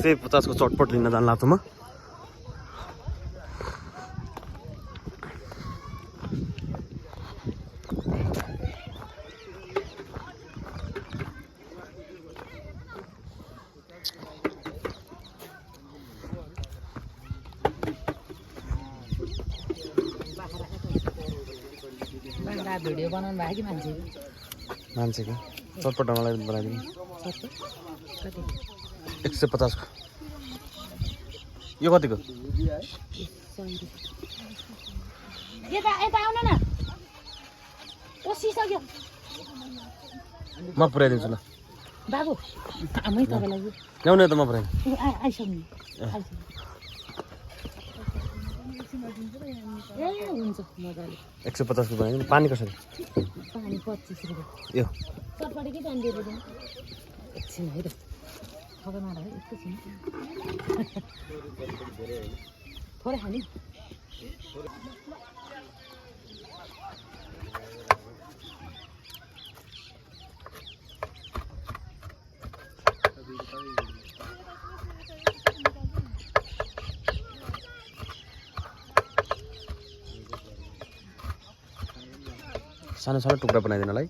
$150 को चटपट लिन जान लाग्छु म भिडियो बनाउनु भयो कि मान्छेको चटपट मलाई बनाइदिनु 150 को यो कतिको यता आउन न ओसिसक्यो म पुऱ्याइदिन्छु ल बाबु आमै तपाईलाई ल्याउने त म पुऱ्याइ आइसक्नु ए हुन्छ मजाले 150 को बनाइदिनु पानी कसरी पानी 25 रुपैयाँ यो चटपटी के पानी दिएर दिनु एकछिन है त खबर मार है एकछिन थोरै खाने सानो सानो टुक्रा बनाइदिनलाई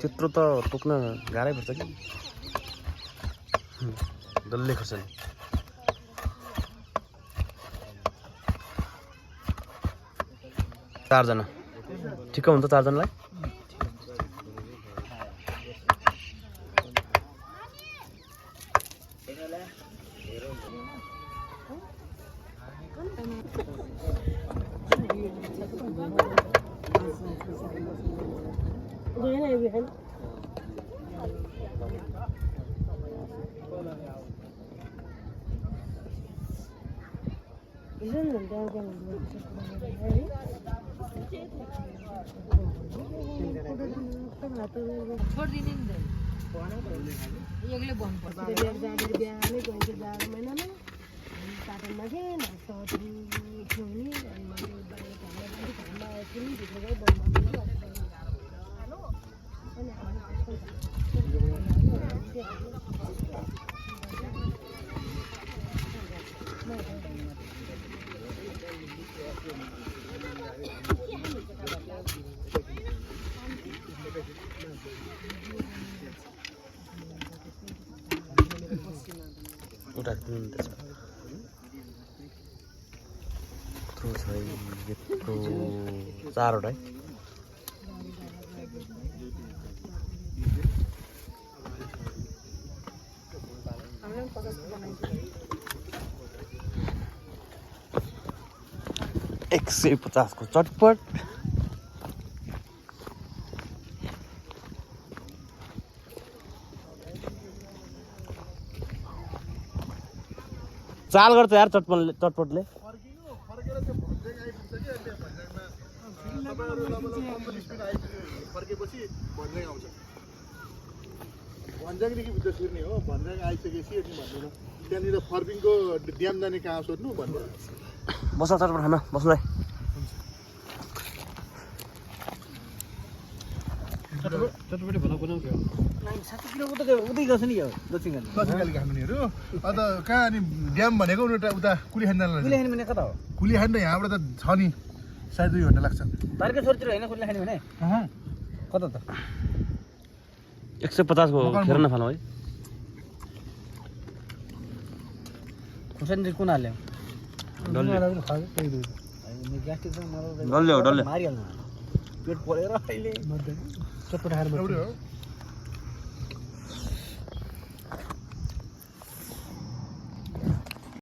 त्यत्रो त टोक्न गाह्रै पर्छ कि डल्ले खोर्सानी चारजना ठिक्क हुन्छ चारजनालाई छोडिदिने नि एक्लै बन्नुपर्छ बिहानै गइन्छ जाडो महिनामा काटनमा के चारवटा है $150 को चटपट चाल गर्छ यार चटपटले भन्ज्याङदेखि भित्र छिर्ने हो भन्ज्याङ आइसकेपछि यति भन्दैन त्यहाँनिर फर्पिङको ड्याम जाने कहाँ सोध्नु भन्नु बस चटपट खान बस्नुलाई चटपटी भला बनाउँछ 60 किलोको त उतै गर्छ नि यो दक्षिणकाली खानेहरू अन्त कहाँ अनि ड्याम भनेको उता कुलीखान जान लाग्छ कुलीखानी भने कता हो कुलीखान त यहाँबाट त छ नि सायद 2 घन्टा लाग्छ तारकेश्वरतिर हैन कुलीखानी भने कता त 150 को खेर नफालौँ है खुर्सानी चाहिँ कुन हाल्यो डल्ले ग्यास्ट्रिक डल्ले मारिहाल्नु पेट पोलेर अहिले चटपटी खाएर